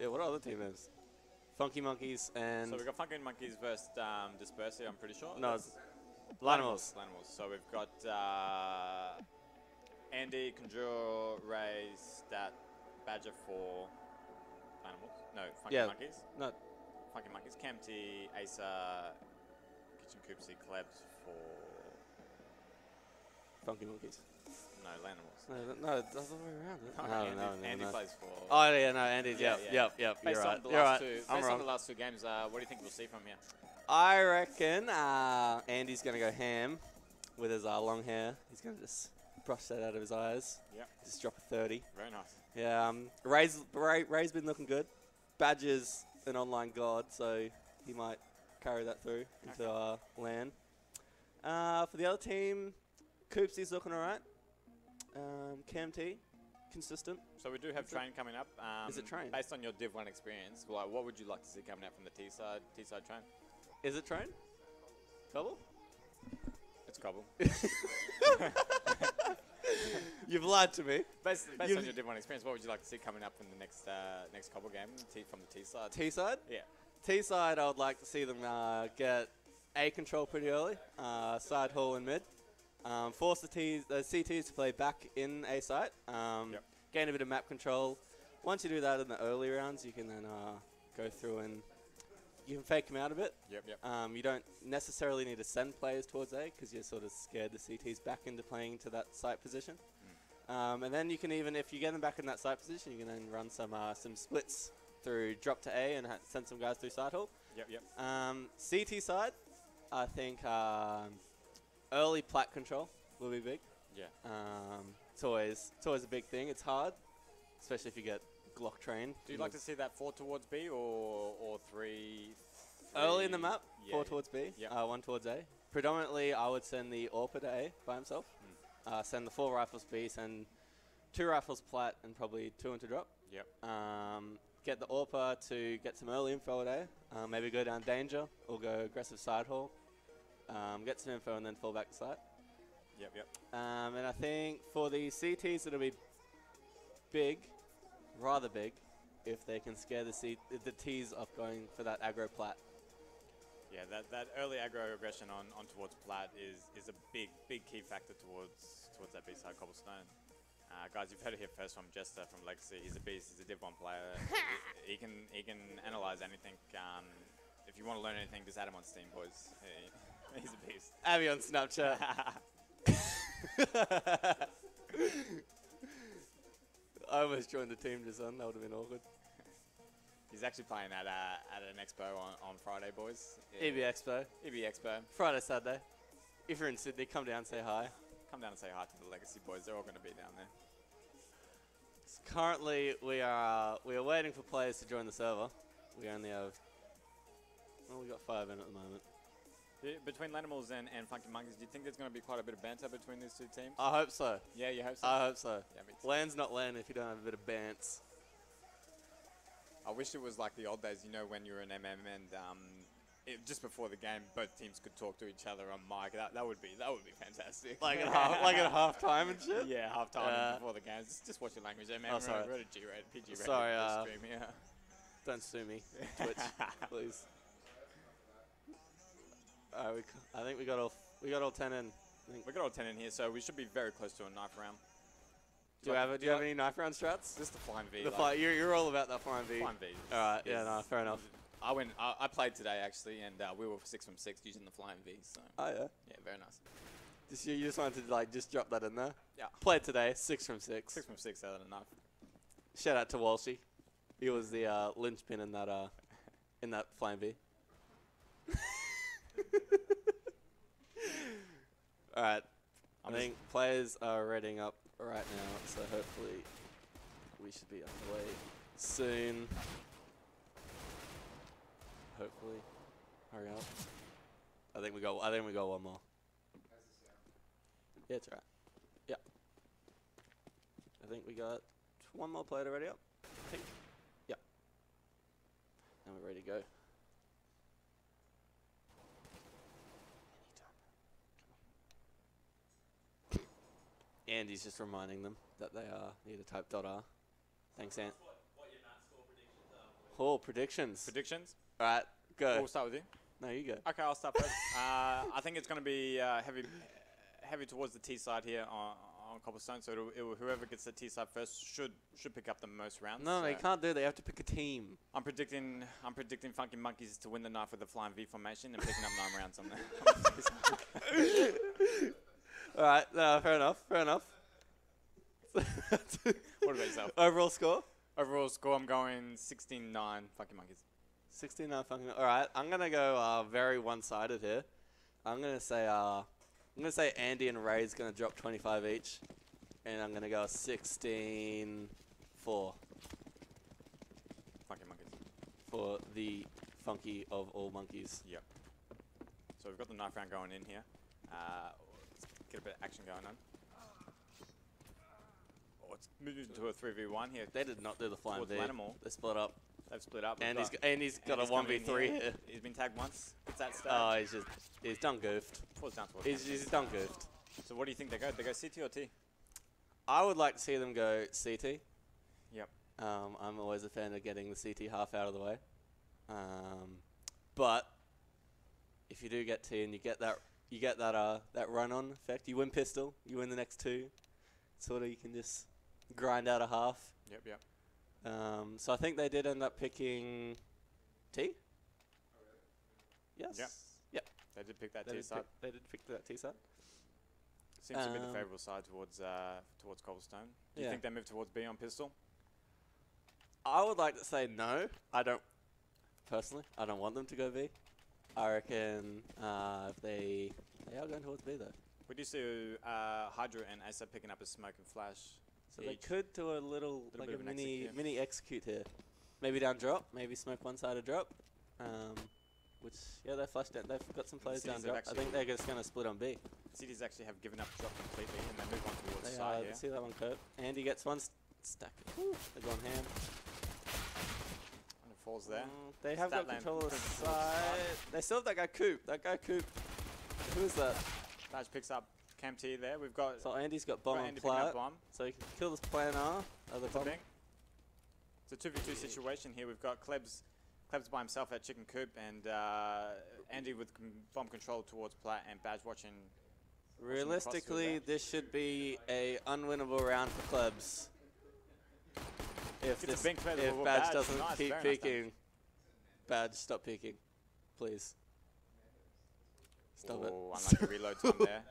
Yeah, what other team names? Funky Monkeys and... So we've got Funky Monkeys versus Dispersia, I'm pretty sure. No, it's Lanimals. Lanimals. So we've got Andy, Conjure, Ray, Stat, Badger for Lanimals. No, Funky Monkeys. No. Funky Monkeys. Camty, Asa, Kitchen Coopsy, Klebs for... Funky Monkeys. No, Lanimals. No, that's the way around. No, Andy plays for... Oh, yeah, no, Andy's, yep. You're right. Based on the last two games, what do you think we'll see from you? I reckon Andy's going to go ham with his long hair. He's going to just brush that out of his eyes. Yep. Just drop a 30. Very nice. Yeah, Ray's been looking good. Badger's an online god, so he might carry that through into LAN. For the other team, Coopsy's looking all right. Cam T, consistent. So we do have Train coming up. Is it Train? Based on your Div 1 experience, like, what would you like to see coming out from the T-side Train? Is it Train? Cobble? It's Cobble. You've lied to me. Based on your Div 1 experience, what would you like to see coming up in the next Cobble game from the T-side? T-side? Yeah. T-side, I would like to see them get A control pretty early, side haul and mid. Force the CTs to play back in A site, gain a bit of map control. Once you do that in the early rounds, you can then go through and you can fake them out a bit. You don't necessarily need to send players towards A because you're sort of scared the CTs back into playing to that site position. And then you can even, if you get them back in that site position, you can then run some splits through drop to A and send some guys through side haul. CT side, I think early plat control will be big. Yeah. It's always a big thing. It's hard, especially if you get Glock trained. Do you like to see that 4 towards B or 3? Early in the map, 4 towards B, 1 towards A. Predominantly, I would send the AWPer to A by himself. Send the 4 rifles B, send 2 rifles plat, and probably 2 into drop. Get the AWPer to get some early info at A. Maybe go down danger or go aggressive side haul. Get some info and then fall back to site. And I think for the CTs, it'll be big, rather big, if they can scare the Ts off going for that aggro plat. Yeah, that early aggro aggression on towards plat is a big key factor towards that B-side cobblestone. Guys, you've heard it here first from Jester from Legacy. He's a beast. He's a Div 1 player. he can analyze anything. If you want to learn anything, just add him on Steam, boys. He's a beast. Add me on Snapchat. I almost joined the team just then. That would have been awkward. He's actually playing at an expo on Friday, boys. EB Expo. EB Expo. Friday, Saturday. If you're in Sydney, come down and say hi. Come down and say hi to the Legacy boys. They're all going to be down there. So currently, we are waiting for players to join the server. We only have... Well, we got 5 in at the moment. Between Lanimals and Funky Monkeys, do you think there's going to be quite a bit of banter between these two teams? I hope so. Yeah, you hope so? I hope so. Yeah, me too. Land's not land if you don't have a bit of bants. I wish it was like the old days, you know, when you were in MM and just before the game, both teams could talk to each other on mic. That would be fantastic. Like at half time and shit. Yeah, half time before the game. Just watch your language. MM, oh, sorry. We're at a G-rated, PG-rated sorry, stream here. Don't sue me, Twitch, please. I think we got all 10 in. We got all 10 in here, so we should be very close to a knife round. Do you have any knife round strats? Just the flying V. You're all about that flying V. Flying V. All right, yeah, no, fair enough. I played today actually, and we were 6 from 6 using the flying V. So. Oh yeah. Yeah, very nice. You just wanted to just drop that in there. Yeah. Played today, 6 from 6. 6 from 6 out of the knife. Shout out to Walshy. He was the linchpin in that flying V. All right. I think players are readying up right now, so hopefully we should be on the way soon. Hopefully, hurry up. I think we got one more. Yeah, it's all right. Yeah. I think we got one more player ready up. I think. Yeah. And we're ready to go. Andy's just reminding them that they need to type .r. Thanks, Ant. What your match score predictions are Oh, predictions. Predictions? All right, go. We'll start with you. No, you go. Okay, I'll start first. I think it's going to be heavy towards the T side here on Cobblestone. So whoever gets the T side first should pick up the most rounds. No, so they can't do it. They have to pick a team. I'm predicting Funky Monkeys to win the knife with the flying V formation and picking up 9 rounds on there. All right, no, fair enough. What about yourself? Overall score? Overall score, I'm going 16-9 Funky Monkeys. 16-9 fucking. All right, I'm gonna go very one-sided here. I'm gonna say Andy and Ray's gonna drop 25 each, and I'm gonna go 16-4 Funky Monkeys. for the funky of all monkeys. Yep. So we've got the knife round going in here. Let's get a bit of action going on. Oh, it's moving to a 3v1 here. They did not do the flying Towards V. Lanimal. They split up. They've split up. And he's got a coming in 1v3 here. He's been tagged once. It's that stage. Oh, he's done goofed. Falls down towards He's done goofed. So what do you think they go? They go CT or T? I would like to see them go CT. Yep. I'm always a fan of getting the CT half out of the way. But if you do get T and you get that run-on effect, you win pistol, you win the next 2. Sort of you can just grind out a half. Yep. So I think they did end up picking T. Yes. Yep. They did pick that T side. They did pick that T side. Seems to be the favourable side towards Cobblestone. Do you think they move towards B on pistol? I would like to say no. I don't want them to go B. I reckon if they are going towards B though. We do see Hydra and Asa picking up a smoke and flash. So they could do a little like a mini execute here. Maybe down drop, maybe smoke one side of drop. Which they flashed down. They've got some players down drop. I think they're just going to split on B. Cities actually have given up drop completely and they move on towards side here. See that one curve. Andy gets one stack. They're going ham. And it falls there. They have got control of the side. They still have that guy Coop. Who is that? Badge picks up Cam T there. We've got. So Andy's got bomb on plat. So he can kill this planner of the bomb. It's a 2v2 situation here. We've got Klebs by himself at Chicken Coop and Andy with bomb control towards plat and Badge watching. Realistically, this should be a unwinnable round for Klebs. If Badge doesn't keep peeking. Badge, stop peeking. Please. Stop it. Unlucky reload time there.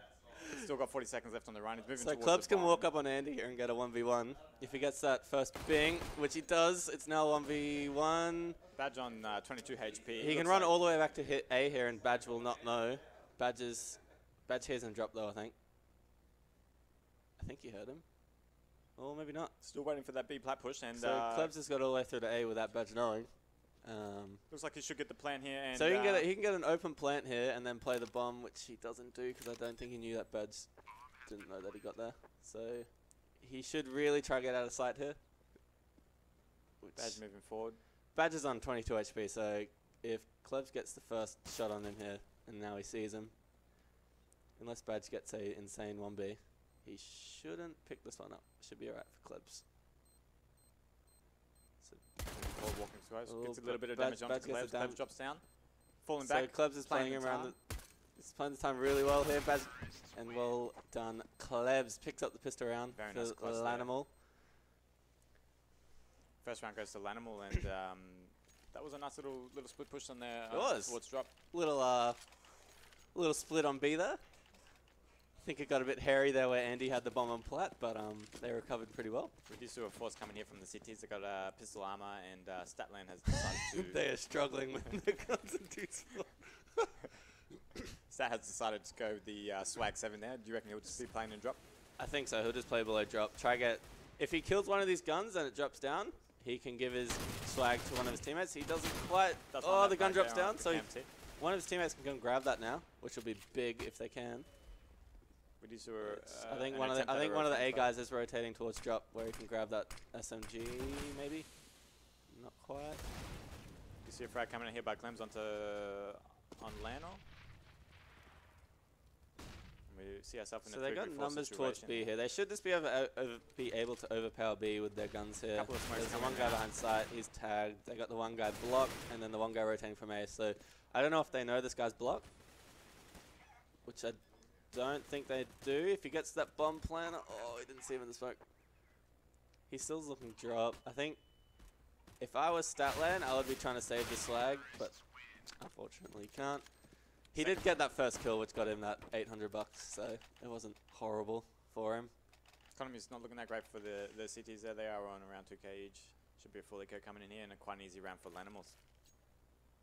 Still got 40 seconds left on the run. He's moving towards Klebs can walk up on Andy here and get a 1v1. If he gets that first bing, which he does, it's now 1v1. Badge on 22 HP. He can run all the way back to hit A here and Badge will not know. Badge hears him drop though, I think. I think you heard him. Or maybe not. Still waiting for that B plat push. And so Klebs has got all the way through to A without Badge knowing. Looks like he should get the plan here. And so he can get an open plant here and then play the bomb, which he doesn't do because I don't think he knew that Badge didn't know that he got there. So he should really try to get out of sight here. Badge moving forward. Badge is on 22 HP, so if Klebs gets the first shot on him here and now he sees him, unless Badge gets a insane 1B, he shouldn't pick this one up. Should be alright for Klebs. Walking through, gets a little bit of damage onto Klebs. Klebs drops down, falling back. So Klebs is playing around. He's playing the time really well here. Badge, and well done. Klebs picks up the pistol round for Lanimal. First round goes to Lanimal, and that was a nice little split push on there. It was towards drop. Little split on B there. I think it got a bit hairy there where Andy had the bomb on plat, but they recovered pretty well. We do see a force coming here from the CTs. They got pistol armor, and Statland has decided to. They are struggling with the guns and dudes. Stat has decided to go with the swag 7 there. Do you reckon he'll just be playing and drop? I think so. He'll just play below drop. If he kills one of these guns and it drops down, he can give his swag to one of his teammates. He doesn't quite. The gun drops down, so one of his teammates can go and grab that now, which will be big if they can. I think one of the A guys is rotating towards drop where he can grab that SMG maybe. Not quite. You see a frag coming in here by Clems on Lano. We see ourselves in So a they 3v4 got numbers towards situation. B here. They should just be be able to overpower B with their guns here. Couple of smokes There's the coming one guy out. behind site. He's tagged. They got the one guy blocked, and then the one guy rotating from A. So I don't know if they know this guy's blocked, which I don't think they do. If he gets that bomb planter, oh, he didn't see him in the smoke. He still's looking drop. I think if I was Statland, I would be trying to save the slag, but unfortunately can't. He did get that first kill, which got him that 800 bucks, so it wasn't horrible for him. Economy's not looking that great for the CTs there. They are on around 2k each. Should be a full eco coming in here and a quite an easy round for Lanimals.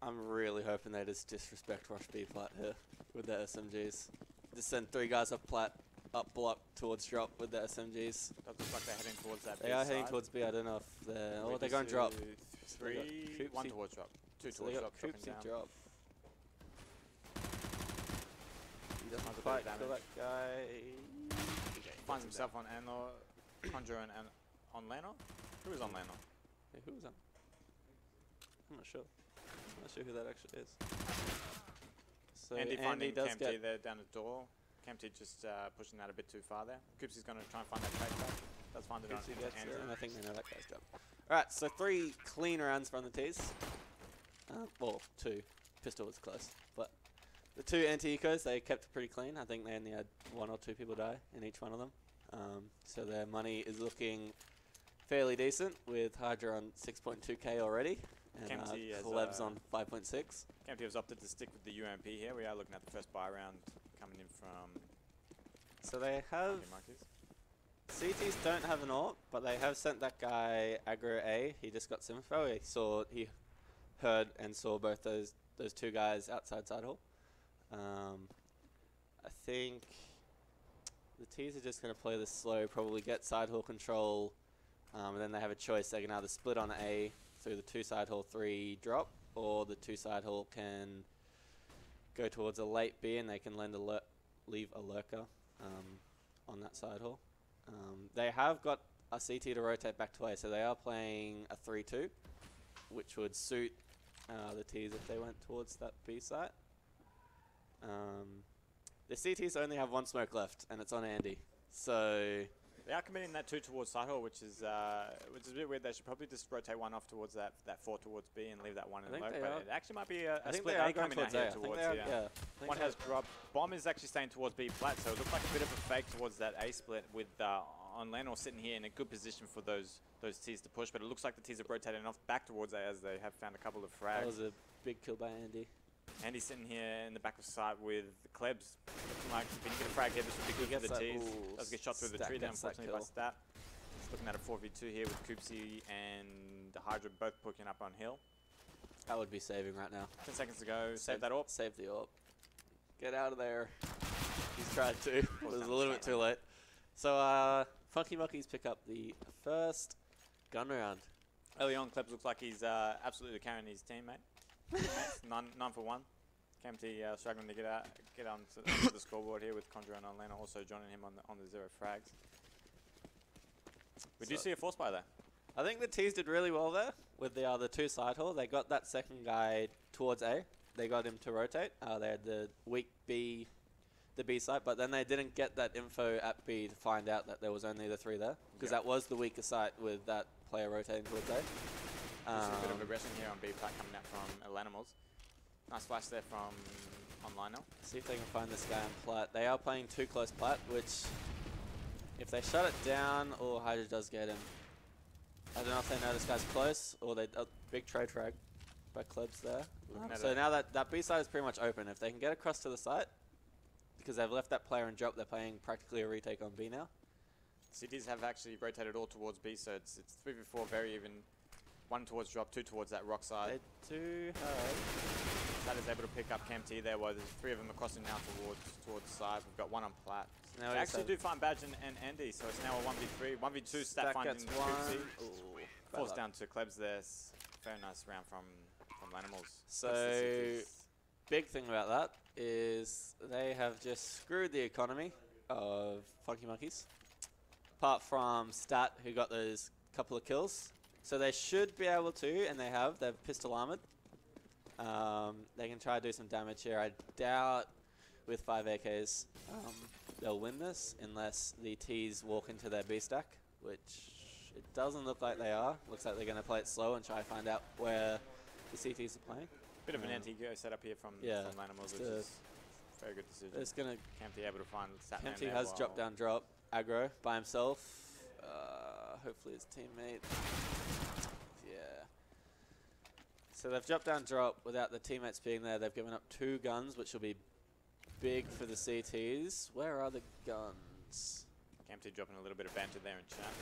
I'm really hoping they just disrespect Rush B plat here with their SMGs. Just send 3 guys up plat, up block towards drop with their SMGs. Does look like they're heading towards that. They are heading towards B. I don't know if they're. Oh, they're going drop. 3, 1 towards drop. 2 So they towards got drop. Dropping Koopsy down. drop. He doesn't Not a quite bit of kill that guy. Finds himself on Anor, Conjure and on Lano. Who is on Lano? Hey, who was that? I'm not sure. I'm not sure who that actually is. So Andy finding does KMT get there down the door. KMT just pushing that a bit too far there. Koopsy's going to try and find that trade back. Does find it on Koopsy gets Andy. it, and I think they know that guy's done. Alright, so 3 clean rounds from the T's. Well, 2. Pistol was close, but the 2 anti-ecos, they kept it pretty clean. I think they only had 1 or 2 people die in each one of them. So their money is looking fairly decent with Hydra on 6.2k already. And KMT has, Klebs on 5.6. KMT has opted to stick with the UMP here. We are looking at the first buy round coming in from So they have... Monkeys. CTs don't have an AWP, but they have sent that guy aggro A. He just got Simfo. He heard and saw both those 2 guys outside side hall. I think the T's are just going to play this slow, probably get side hall control, and then they have a choice. They can either split on A through the 2 side hall 3 drop, or the 2 side hall can go towards a late B and they can leave a lurker on that side hall. They have got a CT to rotate back to A, so they are playing a 3-2, which would suit the T's if they went towards that B site. The CTs only have 1 smoke left, and it's on Andy. So They are committing that 2 towards side hall, which is a bit weird. They should probably just rotate 1 off towards that 4 towards B and leave that 1 in low. But it actually might be a split A coming out here towards here. Yeah. One has dropped. Bomb is actually staying towards B flat, so it looks like a bit of a fake towards that A split with on Lenor sitting here in a good position for those T's to push. But it looks like the T's are rotating off back towards A as they have found a couple of frags. That was a big kill by Andy. Andy's sitting here in the back of sight with Klebs. Looking like if he can get a frag here, this would be good for the T's. Does get shot through the tree there, unfortunately, by Stat. Just looking at a 4v2 here with Koopsy and Hydra both poking up on Hill. That would be saving right now. 10 seconds to go. Save that AWP. Save the AWP. Get out of there. He's tried to. It was a little bit too late. So, Funky Monkeys pick up the first gun round. Early on, Klebs looks like he's absolutely carrying his team, mate. 9 for 1. KMT struggling to get onto the scoreboard here with Conjure and Lena also joining him on the 0 frags. We do see a force buy there. I think the T's did really well there with the other 2 side hall. They got that second guy towards A. They got him to rotate. They had the weak B, the B site, but then they didn't get that info at B to find out that there was only the 3 there, because that was the weaker site with that player rotating towards A. There's a bit of aggression here on B plat coming out from Elanimals. Nice flash there from online now. See if they can find this guy on plat. They are playing 2 close plat, which if they shut it down, or Hydra does get him. I don't know if they know this guy's close, or they big trade frag by Klebs there. So now that B side is pretty much open. If they can get across to the site, because they've left that player in drop, they're playing practically a retake on B now. CTs have actually rotated all towards B, so it's 3v4 very even. 1 towards drop, 2 towards that rock side. They do have... That is able to pick up KMT there, while there's 3 of them are crossing now towards the side. We've got 1 on plat. So now they actually do find Badge and Andy, so it's now a 1v3. 1v2 Stat finding Koopsy. Forced down to Klebs there. Very nice round from Lanimals. So, big thing about that is they have just screwed the economy of Funky Monkeys. Apart from Stat, who got those couple of kills. So they should be able to, and they're pistol armored. They can try to do some damage here. I doubt with 5 AKs. they'll win this unless the T's walk into their B stack, which it doesn't look like they are. Looks like they're going to play it slow and try to find out where the CTs are playing. Bit of an anti-go setup here from Lanimals, which is a very good decision. It's going to Campty able to find Satman. Campty has drop down drop aggro by himself. Hopefully his teammate. Yeah. So they've dropped down drop without the teammates being there. They've given up 2 guns, which will be big for the CTs. Where are the guns? Campty dropping a little bit of banter there in chat.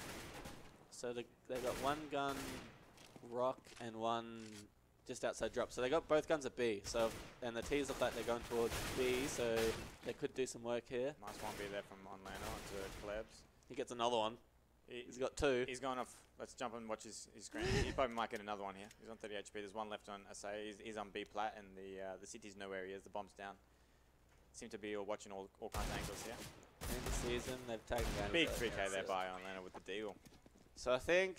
So they've got 1 gun rock and 1 just outside drop. So they got both guns at B. So and the T's look like they're going towards B. So they could do some work here. Nice 1B there from Onlano onto Klebs. He gets another one. He's got 2. He's going off. Let's jump and watch his screen. He probably might get another one here. He's on 30 HP. There's 1 left on SA. He's on B plat, and the city's know where he is. The bomb's down. Seem to be all watching all kinds of angles here. In the season, they've taken down big 3K there by Onlano with the deal. So I think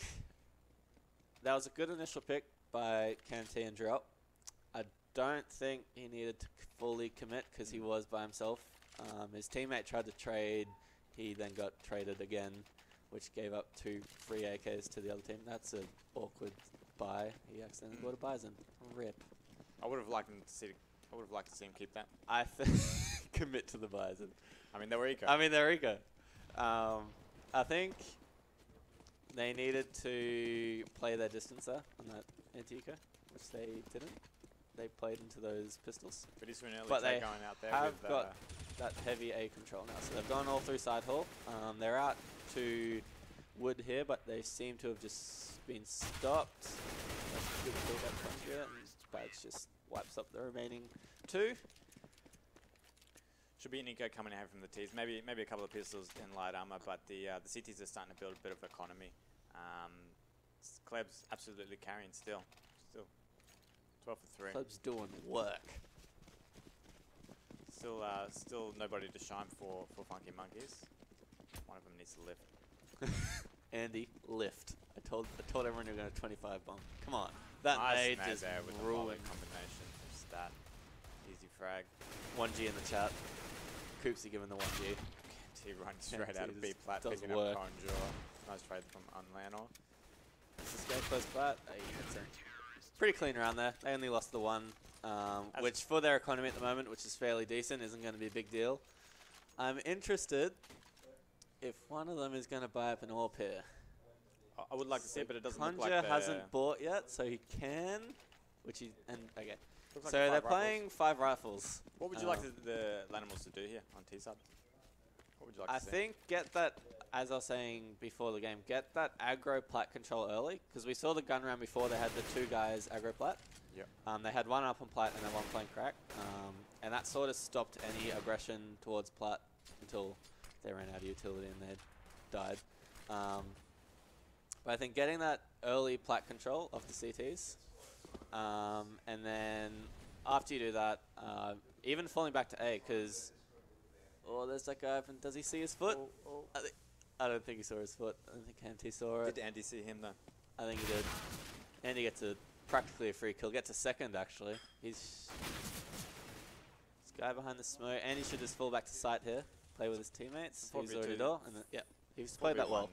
that was a good initial pick by Campty and Drop. I don't think he needed to fully commit because he was by himself. His teammate tried to trade. He then got traded again, which gave up 2 free AKs to the other team. That's an awkward buy. He accidentally bought a Bison. Rip. I would have liked to see him keep that. I think commit to the Bison. I mean, there we go. There we go. I think they needed to play their distance there on that anti-eco, which they didn't. They played into those pistols. Pretty soon early but they going out there have with, got that heavy A control now. So they've gone all through side hall. They're out to wood here, but they seem to have just been stopped. That's a good kill that comes here, and Bags just wipes up the remaining 2. Should be an eco coming out from the T's. Maybe a couple of pistols in light armor, but the CTs are starting to build a bit of economy. Kleb's absolutely carrying still. 12 for 3. Kleb's doing work. Still nobody to shine for Funky Monkeys. One of them needs to lift. Andy, lift. I told everyone you're going to 25 bomb. Come on. That nice nade there just with the ruined. combination of stat. Easy frag. 1G in the chat. Koopsy giving the 1G. He runs straight out of B plat, does picking work. up Conjure. Nice trade from Unlano. This guy close plat. That's it. Pretty clean around there. They only lost the 1, which for their economy at the moment, which is fairly decent, isn't going to be a big deal. I'm interested if one of them is going to buy up an AWP here. I would like to see it, but it doesn't Conjure look like hasn't bought yet, so he can. Which he okay. Like So they're playing 5 rifles. What would you like the Lanimals to do here on T side? What would you like to see? I think get that, as I was saying before the game, get that aggro plat control early, because we saw the gun round before. They had the 2 guys aggro plat. Yep. They had 1 up on plat and then 1 playing crack, and that sort of stopped any aggression towards plat until they ran out of utility and they died. But I think getting that early plat control of the CTs, and then after you do that, even falling back to A, because there's that guy. Does he see his foot? I don't think he saw his foot. I don't think Campty saw it. Did Andy see him though? I think he did. Andy gets practically a free kill. Gets a second actually. This guy behind the smoke. Andy should just fall back to site here. Play with his teammates. He's already door. And yeah, he's played that well.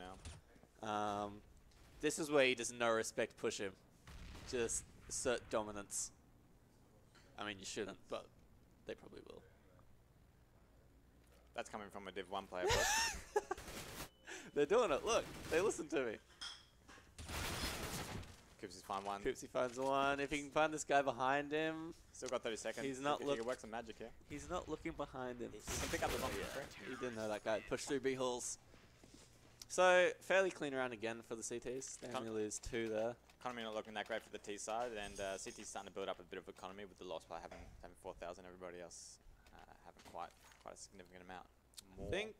Now. This is where you just no respect push him. Just assert dominance. I mean, you shouldn't, but they probably will. That's coming from a Div 1 player. But they're doing it. Look, they listen to me. Koopsy's find 1. Koopsy finds 1. If he can find this guy behind him. Still got 30 seconds. He's not looking. He can work some magic here. He's not looking behind him. He can pick up the bomb. He didn't know that guy pushed through B halls. So, fairly clean around again for the CTs. They only lose 2 there. Economy not looking that great for the T side, and CT's starting to build up a bit of economy with the loss by having 4,000. Everybody else having quite a significant amount more. I think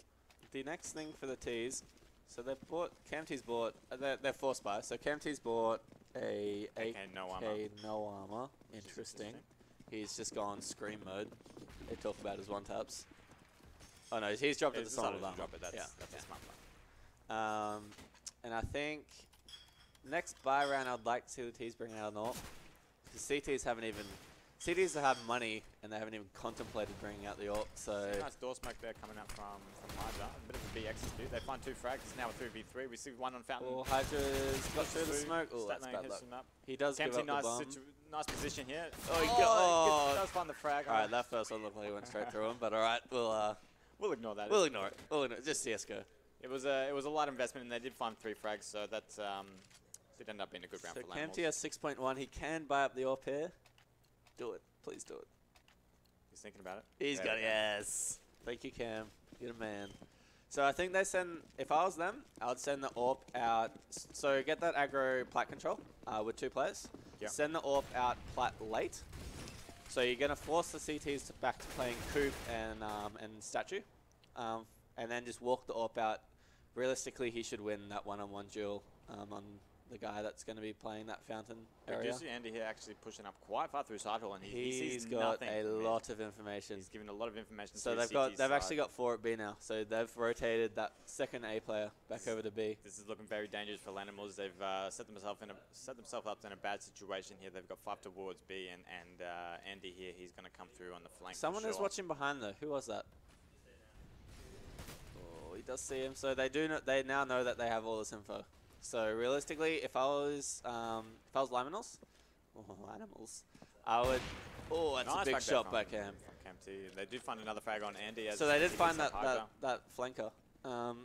the next thing for the T's, so they bought, Campty's bought, they're forced buy, so Campty's bought a AK no armor. Interesting. He's just gone scream mode. They talk about his 1-taps. Oh no, he's dropped it to solid armor. That's a smart play. And I think next buy round I'd like to see the T's bring out an AWP. The CTs haven't even CTs have money, and they haven't even contemplated bringing out the AWP, so... Nice door smoke there coming up from Hydra. A bit of a BX dispute. They find 2 frags. It's now a 3v3. We see one on Fountain. Oh, Hydra's got through the smoke. Oh, that's bad luck. He does give up the bomb. Nice position here. Oh, he does find the frag. Alright, that first one looked like he went straight through him, but alright, we'll ignore that. We'll ignore it. We'll ignore it. Just CSGO. It was a light investment, and they did find 3 frags, so that did end up being a good round for Lanimals. So Campty has 6.1. He can buy up the AWP here. Do it. Please do it. He's thinking about it. He's got it. Yes. Thank you, Cam. You're a man. So I think they send, if I was them, I would send the AWP out. So get that aggro plat control with 2 players. Yep. Send the AWP out plat late. So you're going to force the CTs back to playing Coop and Statue. And then just walk the AWP out. Realistically, he should win that one-on-one duel on the guy that's going to be playing that Fountain area. Did you see Andy here actually pushing up quite far through side hall, and he's sees got nothing a lot of information. He's given a lot of information. So they've actually got 4 at B now. So they've rotated that second A player back over to B. This is looking very dangerous for Lanimals. They've set themselves up in a bad situation here. They've got 5 towards B, and Andy here, he's going to come through on the flank. Someone is watching behind though. Who was that? Oh, he does see him. So they now know that they have all this info. So realistically, if I was Liminals, animals, I would. Oh, that's a big shot by Cam. They did find another frag on Andy. So they did find that flanker.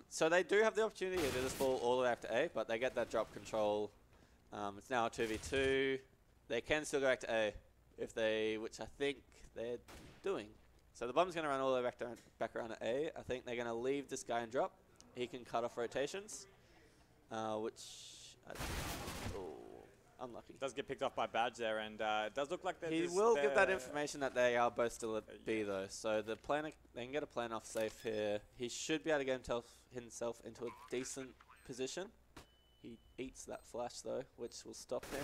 So they do have the opportunity to do this ball all the way back to A, but they get that drop control. It's now a 2v2. They can still go back to A if they, which I think they're doing. So the bomb's going to run all the way back around to A. I think they're going to leave this guy and drop. He can cut off rotations. Unlucky. Does get picked off by Badge there, and it does look like he will give that information that they are both still at B though. So the plan, they can get a plan off safe here. He should be able to get himself into a decent position. He eats that flash though, which will stop him.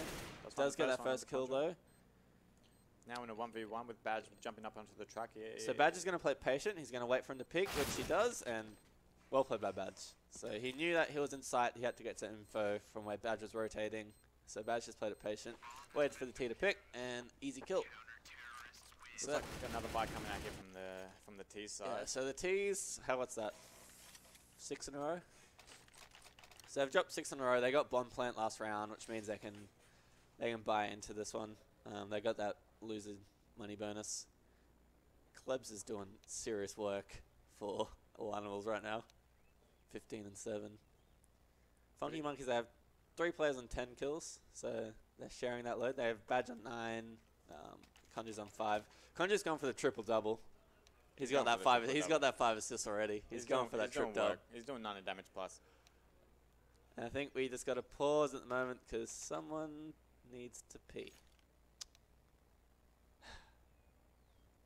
Does get that first kill though. Now in a 1v1 with Badge jumping up onto the track here. So Badge is going to play patient. He's going to wait for him to pick, which he does, and well played by Badge. So he knew that he was in sight. He had to get some info from where Badge was rotating. So Badge just played it patient, waited for the T to pick, and easy kill. So like another buy coming out here from the T side. Yeah, so the T's, what's that? 6 in a row? So they've dropped 6 in a row. They got Bomb Plant last round, which means they can buy into this one. They got that loser money bonus. Klebs is doing serious work for all animals right now. 15 and 7. Funky Monkeys, they have 3 players on 10 kills, so they're sharing that load. They have Badge on 9, Conjure's on 5. Conjure's gone for the triple double. He's got that 5. He's got that 5 assists already. He's going for that triple double. He's doing 9 damage plus. And I think we just got to pause at the moment because someone needs to pee.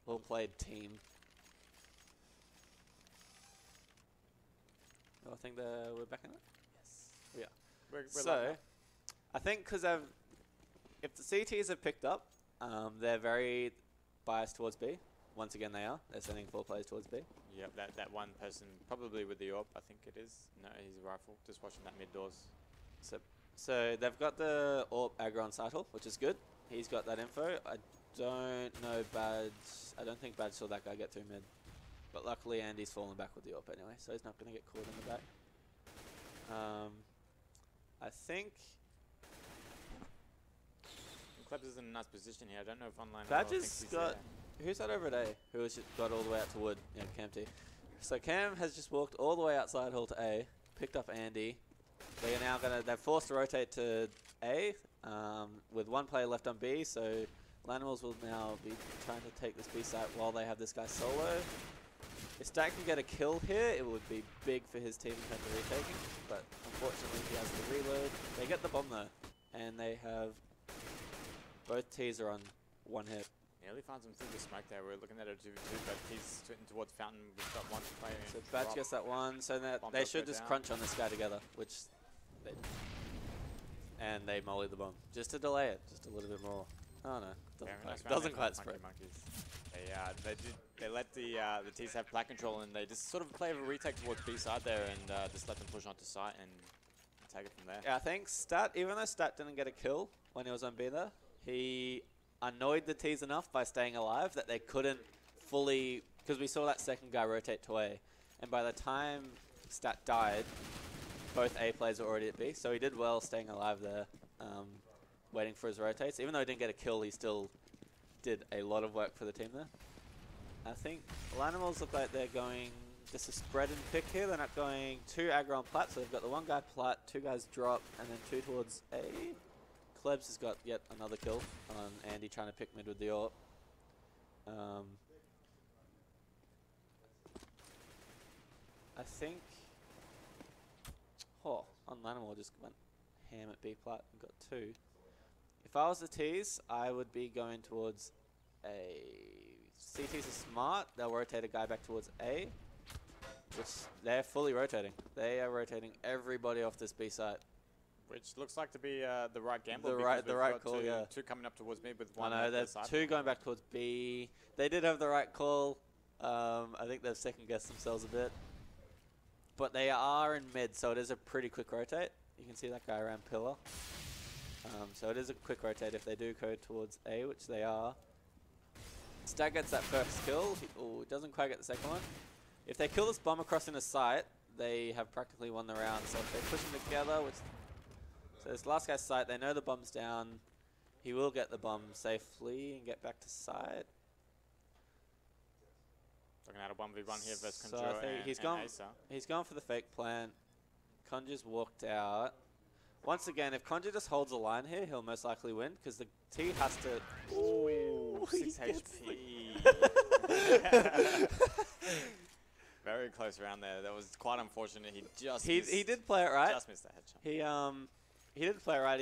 Well played, team. I think we're back in it? Yes. We are. So, I think because if the CTs have picked up, they're very biased towards B. Once again, they are. They're sending 4 players towards B. Yep, that one person, probably with the AWP, I think it is. No, he's a rifle. Just watching that mid doors. So they've got the AWP aggro on Cytle, which is good. He's got that info. I don't know Badge. I don't think Badge saw that guy get through mid. But luckily Andy's fallen back with the AWP anyway, so he's not going to get caught in the back. I think Klebs is in a nice position here. I don't know if online. Badge has got. Who's that over at A? Who has got all the way out to Wood? Yeah, Cam T. So Cam has just walked all the way outside hall to A, picked up Andy. They are now they're forced to rotate to A with 1 player left on B. So Lanimals will now be trying to take this B site while they have this guy solo. If Stack can get a kill here, it would be big for his team in terms of retaking, but unfortunately he has to reload. They get the bomb though, and they have both T's are on 1 hit. Nearly finds him through the smoke there. We're looking at a 2v2, but he's sitting towards Fountain. We've got 1 player. So Badge gets that 1, so that they should just crunch on this guy together, which they did. And they molly the bomb, just to delay it, just a little bit more. Oh no, doesn't quite spread. They let the T's have plat control, and they just sort of play a retake towards B side there, and just let them push onto site and take it from there. Yeah, I think Stat, even though Stat didn't get a kill when he was on B there, he annoyed the T's enough by staying alive that they couldn't fully, because we saw that second guy rotate to A, and by the time Stat died, both A players were already at B, so he did well staying alive there, waiting for his rotates. Even though he didn't get a kill, he still did a lot of work for the team there. I think Lanimals look like they're going just a spread and pick here. They're not going 2 aggro on plat, so they've got the 1 guy plat, 2 guys drop, and then 2 towards A. Klebs has got yet another kill on Andy trying to pick mid with the AWP. I think... Oh, on Lanimal just went ham at B plat and got 2. If I was the T's, I would be going towards A. CTs are smart. They'll rotate a guy back towards A, which they're fully rotating. They are rotating everybody off this B site. Which looks like to be the right gamble. The right call, yeah. 2 coming up towards me with 1. I know, there's 2 going back towards B. They did have the right call. I think they've second-guessed themselves a bit. But they are in mid, so it is a pretty quick rotate. You can see that guy around pillar. So it is a quick rotate if they do go towards A, which they are. Stag gets that first kill. He doesn't quite get the second one. If they kill this bomb across in a site, they have practically won the round. So if they push them together, which... So this last guy's site, they know the bomb's down. He will get the bomb safely and get back to site. Looking at a 1v1 here versus So Conjure I think and Acer. he's gone for the fake plant. Conjure's walked out. Once again, if Conjure just holds a line here, he'll most likely win, because the T has to... Ooh, 6 HP. Very close round there. That was quite unfortunate. He did play it right. Just missed that headshot. He did play it right.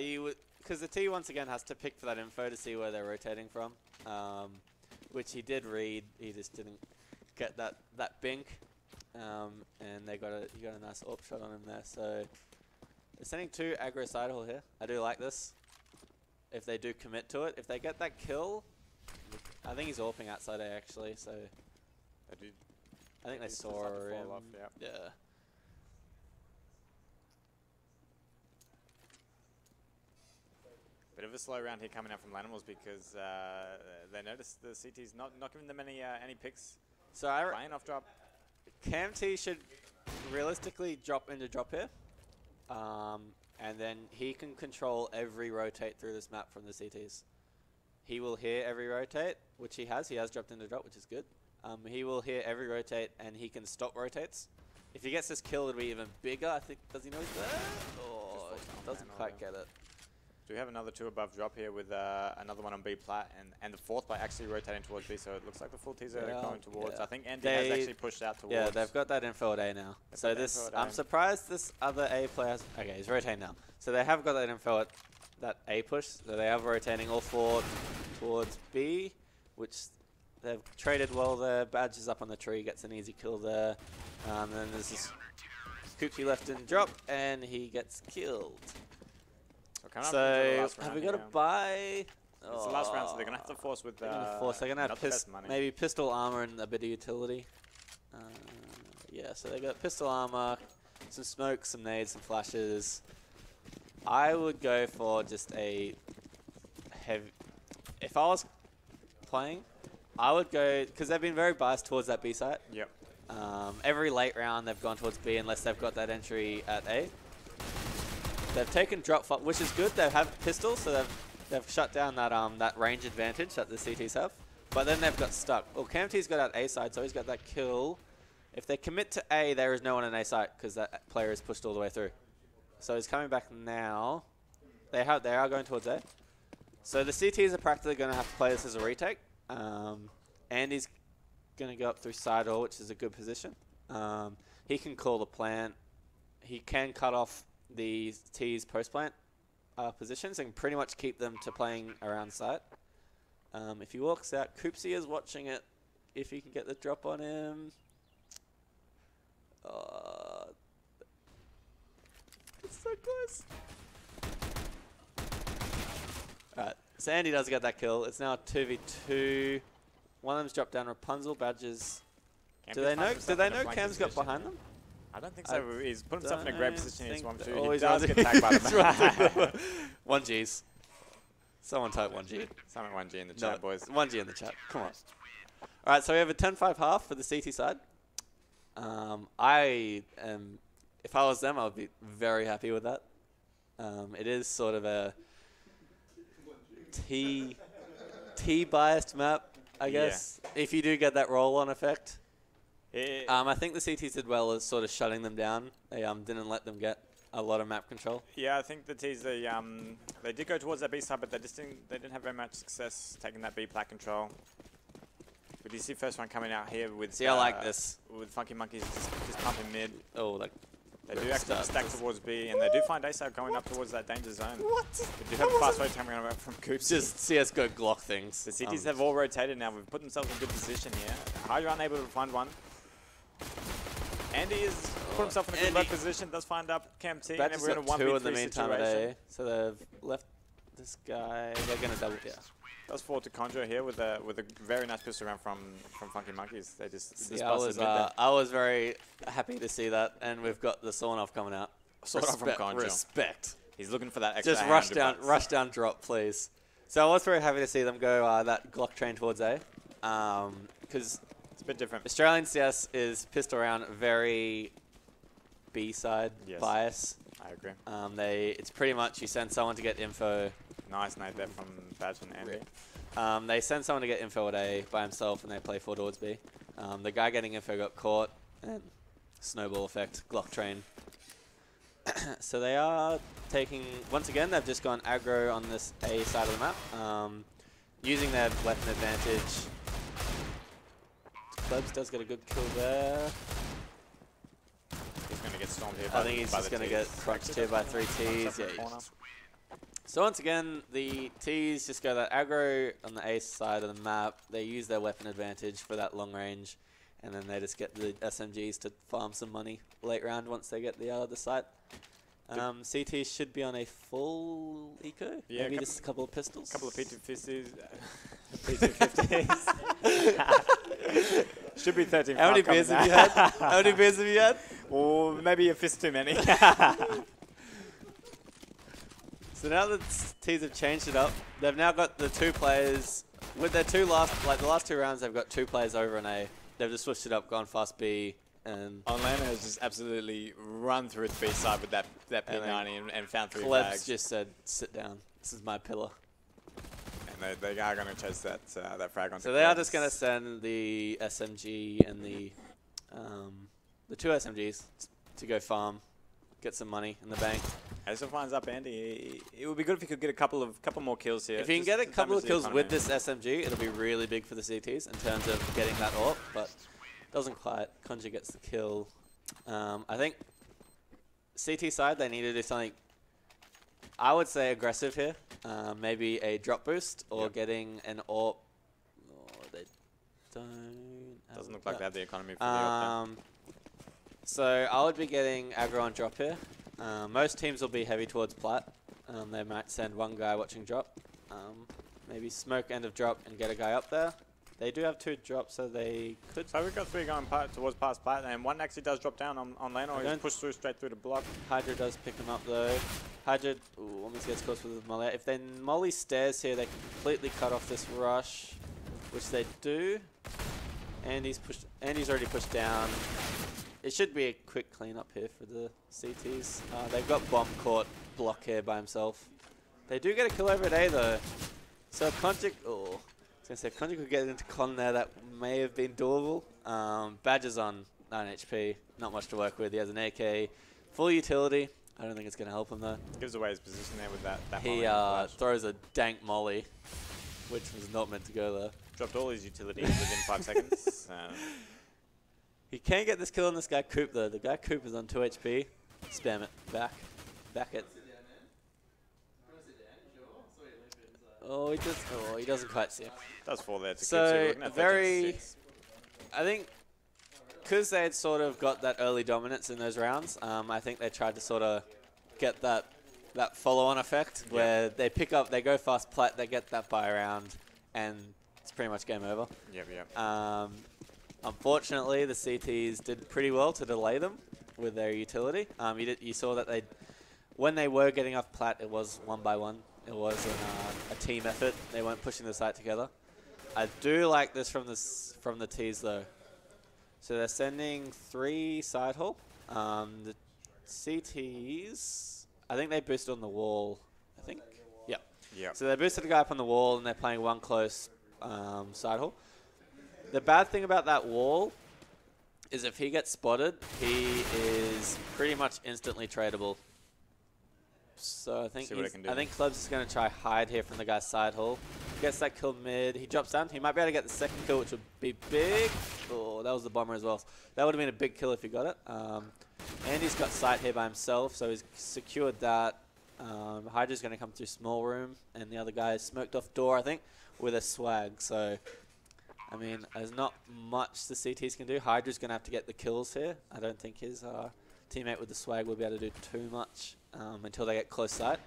Because the T once again has to pick for that info to see where they're rotating from, which he did read. He just didn't get that bink, and he got a nice AWP shot on him there. So they're sending 2 aggro side hole here. I do like this. If they do commit to it, if they get that kill, I think he's AWPing outside A actually. So I think they saw him. Yeah. Bit of a slow round here coming out from Lanimals because they noticed the CT's not giving them any picks. So playing off drop. Cam T should realistically drop into drop here, and then he can control every rotate through this map from the CTs. He will hear every rotate, which he has. He has dropped into drop, which is good. He will hear every rotate, and he can stop rotates. If he gets this kill, it'll be even bigger. I think. Does he know he's there? Oh, doesn't quite get it. Do we have another 2 above drop here with another one on B plat and the 4th by actually rotating towards B, so it looks like the full T's are going towards. Yeah. I think Andy has actually pushed out towards. Yeah, they've got that info at A now. So this, I'm surprised this other A player has, okay, he's rotating now. So they have got that info at that A push, so they are rotating all 4 towards B, which they've traded well there. Badge is up on the tree, gets an easy kill there. And then there's this Koopsy left in drop, and he gets killed. So have we got to buy? It's the last round, so they're gonna have to force with. They're gonna have maybe pistol armor and a bit of utility. Yeah, so they got pistol armor, some smoke, some nades, some flashes. I would go for just a heavy. If I was playing, I would go because they've been very biased towards that B site. Yep. Every late round they've gone towards B unless they've got that entry at A. They've taken drop, which is good. They have pistols, so they've shut down that range advantage that the CTs have. But then they've got stuck. Well, CamT's got out A side, so he's got that kill. If they commit to A, there is no one in A side because that player is pushed all the way through. So he's coming back now. They are going towards A. So the CTs are practically going to have to play this as a retake. Andy's going to go up through side door, which is a good position. He can call the plant. He can cut off the T's post-plant positions and pretty much keep them to playing around site. If he walks out, Koopsy is watching it. If he can get the drop on him. It's so close. Alright, so Andy does get that kill. It's now 2v2. One of them's dropped down Rapunzel. Badges. Do they know Cam's got behind them? I don't think so. He's put himself in a great position. He's 1-2. Oh, he does get tagged by the back. 1 Gs. Someone type 1G. Summon 1G in the chat, boys. 1G in the chat. Come on. All right, so we have a 10-5 half for the CT side. If I was them, I would be very happy with that. It is sort of a T-biased map, I guess, if you do get that roll-on effect. I think the CTs did well as sort of shutting them down. They didn't let them get a lot of map control. Yeah, I think the T's, they did go towards that B side, but they didn't have very much success taking that B plat control. But you see first one coming out here with... See, I like this. With Funky Monkeys just pumping mid. Oh, like... They do actually stack towards B, and they do find ASAP going up towards that danger zone. What? They do have a fast road coming around from Coops. Just CSGO Glock things. The CTs have all rotated now. We've put themselves in good position here. Hydra unable to find one. Andy has put himself in a good left position, does find up Cam T, and we're in a 1v3 in the meantime situation. So they've left this guy. They're going to double, yeah. Does fall to Conjure here with a very nice pistol round from Funky Monkeys. They just I was very happy to see that, and we've got the Sawnov coming out. From Conjure. Respect. He's looking for that extra. Just rush down, drop, please. So I was very happy to see them go that Glock train towards A, because it's a bit different. Australian CS is pistol round very B side bias. I agree. It's pretty much you send someone to get info. Nice night there from Badge and Andy. They send someone to get info at A by himself, and they play 4 towards B. The guy getting info got caught, and snowball effect, Glock train. So they are taking, once again, they've just gone aggro on this A side of the map, using their weapon advantage. Clubs does get a good kill there. He's going to get stormed here. I think he's just going to get crunched here by 3 Ts. Yeah, so once again, the Ts just go that aggro on the A side of the map. They use their weapon advantage for that long range, and then they just get the SMGs to farm some money late round once they get the other site. CT should be on a full eco. Yeah, maybe just a couple of pistols. A couple of P250s. P250s. Should be 13. How many beers have you had? How many beers have you had? Or maybe a fist too many. So now that T's have changed it up, they've now got the 2 players with their the last 2 rounds. They've got 2 players over an A. They've just switched it up, gone fast B, and Atlanta has just absolutely run through its B side with that P90 and found 3 Klebs bags. just said, "Sit down. This is my pillar." And they are going to chase that frag onto. So they are just going to send the SMG and the 2 SMGs to go farm, get some money in the bank. As it finds up Andy, it would be good if he could get a couple more kills here. If he can get a couple of kills with this SMG, it'll be really big for the CTs in terms of getting that AWP, but doesn't quite. Conjure gets the kill. I think CT side, they need to do something, I would say, aggressive here. Maybe a drop boost or getting an AWP. Oh, they don't. Doesn't look like they have the economy for the AWP. So I would be getting aggro on drop here. Most teams will be heavy towards plat. They might send one guy watching drop. Maybe smoke end of drop and get a guy up there. They do have 2 drops, so they could. So we've got 3 going towards past plat, and one actually does drop down on lane, or he's pushed through straight through the block. Hydra does pick him up though. Hydra almost gets close with the molly. If they molly stairs here, they completely cut off this rush, which they do. Andy's already pushed down. It should be a quick cleanup here for the CTs. They've got bomb caught block here by himself. They do get a kill over at A though. So if Conjure, if Conjure could get into con there, that may have been doable. Badger's on 9 HP, not much to work with. He has an AK, full utility. I don't think it's going to help him though. Gives away his position there with that he throws a dank molly, which was not meant to go there. Dropped all his utilities within 5 seconds. He can get this kill on this guy Coop though. The guy Coop is on 2 HP. Spam it. Back it. Oh, he doesn't quite see it. Does fall there to so I think because they had sort of got that early dominance in those rounds, I think they tried to sort of get that follow-on effect where they pick up, they go fast plat, they get that buy round, and it's pretty much game over. Yep. Unfortunately, the CTs did pretty well to delay them with their utility. You saw that when they were getting off plat, it was 1 by 1 It wasn't a team effort. They weren't pushing the site together. I do like this from the tees though. So they're sending 3 side hull. The CTs, I think they boosted on the wall. I think, yeah. Yeah. So they boosted a guy up on the wall, and they're playing 1 close side hull. The bad thing about that wall is if he gets spotted, he is pretty much instantly tradable. So I think Clubs is going to try hide here from the guy's side hull. Gets that kill mid. He drops down. He might be able to get the second kill, which would be big. Oh, that was the bomber as well. That would have been a big kill if he got it. Andy's got sight here by himself, so he's secured that. Hydra's going to come through small room, and the other guy is smoked off door, I think, with a swag. So, I mean, there's not much the CTs can do. Hydra's going to have to get the kills here. I don't think his teammate with the swag will be able to do too much until they get close sight.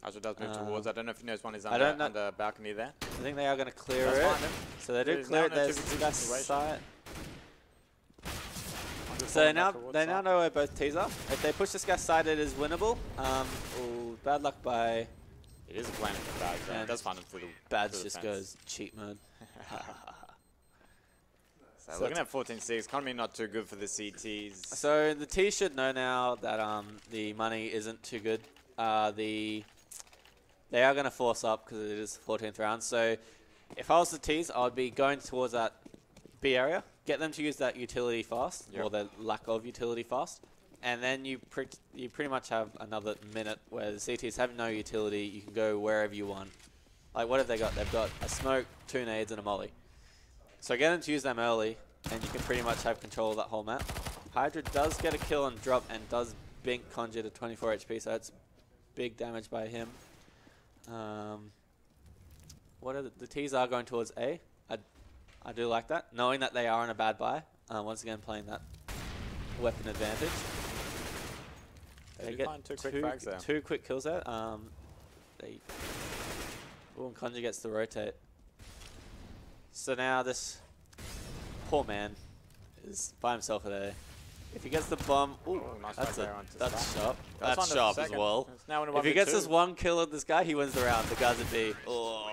Hydra does move towards. I don't know if he knows one is under balcony there. I think they are going to clear it. So they do clear it. There's sight. So they now know where both tees are. If they push this guy's side, it is winnable. Ooh, bad luck by... It is a plan for Badge. It does find him through the Badge just goes cheat mode. So looking at 14-6, economy not too good for the CTs. So the T should know now that the money isn't too good. They are going to force up because it is 14th round. So if I was the Ts, I would be going towards that B area. Get them to use that utility fast, or the lack of utility fast. And then you pretty much have another minute where the CTs have no utility. You can go wherever you want. Like, what have they got? They've got a smoke, 2 nades, and a molly. So get them to use them early, and you can pretty much have control of that whole map. Hydra does get a kill on drop and does bink Conjure to 24 HP, so that's big damage by him. What are the Ts are going towards A. I do like that, knowing that they are on a bad buy. Once again, playing that weapon advantage. They get two quick kills there. And Conjure gets the rotate. So now this poor man is by himself at A. If he gets the bomb, ooh, nice that's sharp. That's sharp as well. If he gets this 1 kill of this guy, he wins the round. The guy's at B. Oh.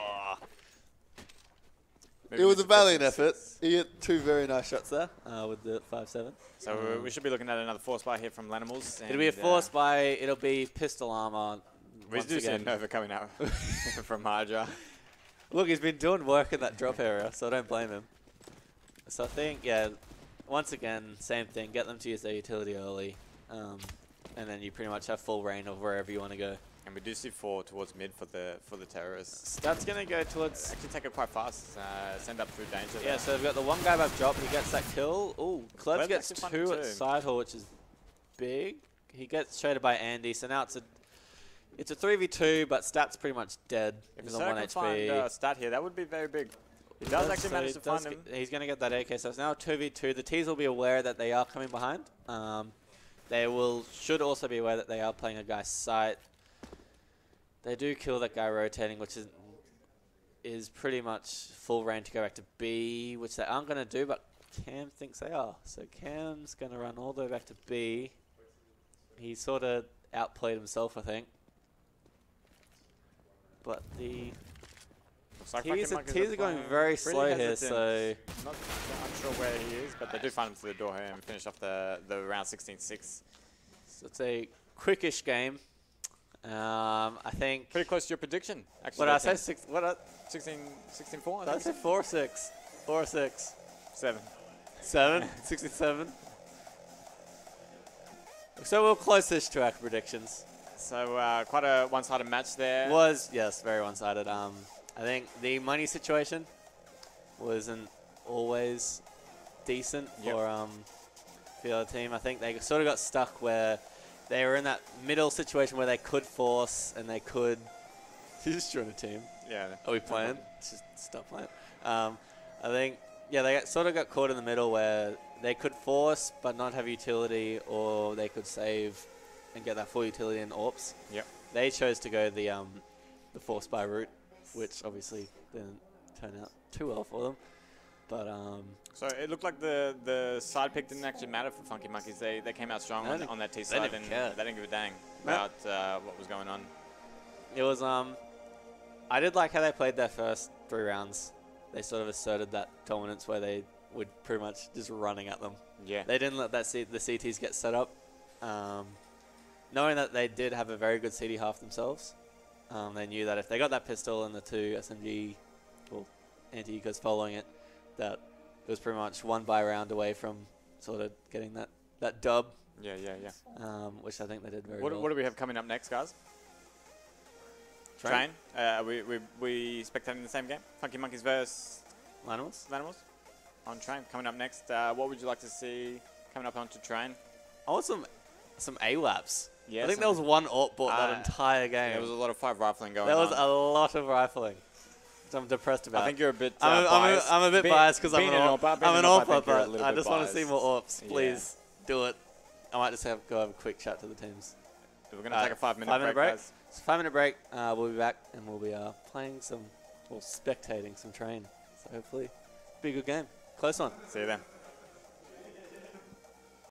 It was a valiant effort. He hit 2 very nice shots there with the 5-7. So we should be looking at another force buy here from Lanimals. It'll be a force buy. It'll be pistol armor. We do see a Nova coming out from Hydra. Look, he's been doing work in that drop area, so I don't blame him. So I think, yeah, once again, same thing. Get them to use their utility early, and then you pretty much have full reign of wherever you want to go. And we do see 4 towards mid for the terrorists. That's going to go towards... Actually take it quite fast. Send up through danger there. Yeah, so we've got the 1 guy above drop. He gets that kill. Ooh, Klebs gets 2 at side hall, which is big. He gets traded by Andy, so now it's a 3v2, but Stat's pretty much dead. If he's on 1 HP. Find Stat here, that would be very big. He does actually manage to find him. He's going to get that AK, so it's now 2v2. The Ts will be aware that they are coming behind. They should also be aware that they are playing a guy's site. They do kill that guy rotating, which is pretty much full range to go back to B, which they aren't going to do, but Cam thinks they are. So Cam's going to run all the way back to B. He sort of outplayed himself, I think. But the Ts are going very slow here, so... Not unsure where he is, but they do find him through the door here and finish off the round 16-6. So it's a quickish game. I think... Pretty close to your prediction, actually. What did I say? 16-4? Did I say 4-6? 4-6. 7. 7? 67? So we'll close this to our predictions. So quite a one-sided match there. Yes, very one-sided. I think the money situation wasn't always decent for the other team. I think they sort of got stuck where they were in that middle situation where they could force and they could... You just joined a team. Yeah. Are we playing? Just stop playing. I think, yeah, they sort of got caught in the middle where they could force but not have utility, or they could save and get that full utility in AWPs. Yep. They chose to go the force buy route, which obviously didn't turn out too well for them. But so it looked like the side pick didn't actually matter for Funky Monkeys. They came out strong on that T side, and they didn't give a dang about what was going on. It was I did like how they played their first 3 rounds. They sort of asserted that dominance where they would pretty much just running at them. Yeah. They didn't let the CTs get set up. Knowing that they did have a very good CD half themselves, they knew that if they got that pistol and the 2 SMG, well, anti-ecos following it, that it was pretty much 1 buy round away from sort of getting that dub. Yeah. Which I think they did very What well. do we have coming up next, guys? Train? We spectating the same game? Funky Monkeys versus Lanimals? Lanimals? On Train. Coming up next, what would you like to see coming up onto Train? I want some AWAPs. Yeah, I think there was 1 AWP bought that entire game. There was a lot of 5 rifling going on. There was a lot of rifling. Which I'm depressed about. I think you're a bit biased. I'm a bit biased because I'm an AWP, but I just want to see more AWPs. Please do it. I might just go have a quick chat to the teams. We're going to take a 5-minute break, guys. It's a 5-minute break. We'll be back and we'll be playing spectating some Train. So hopefully, be a good game. Close one. See you then.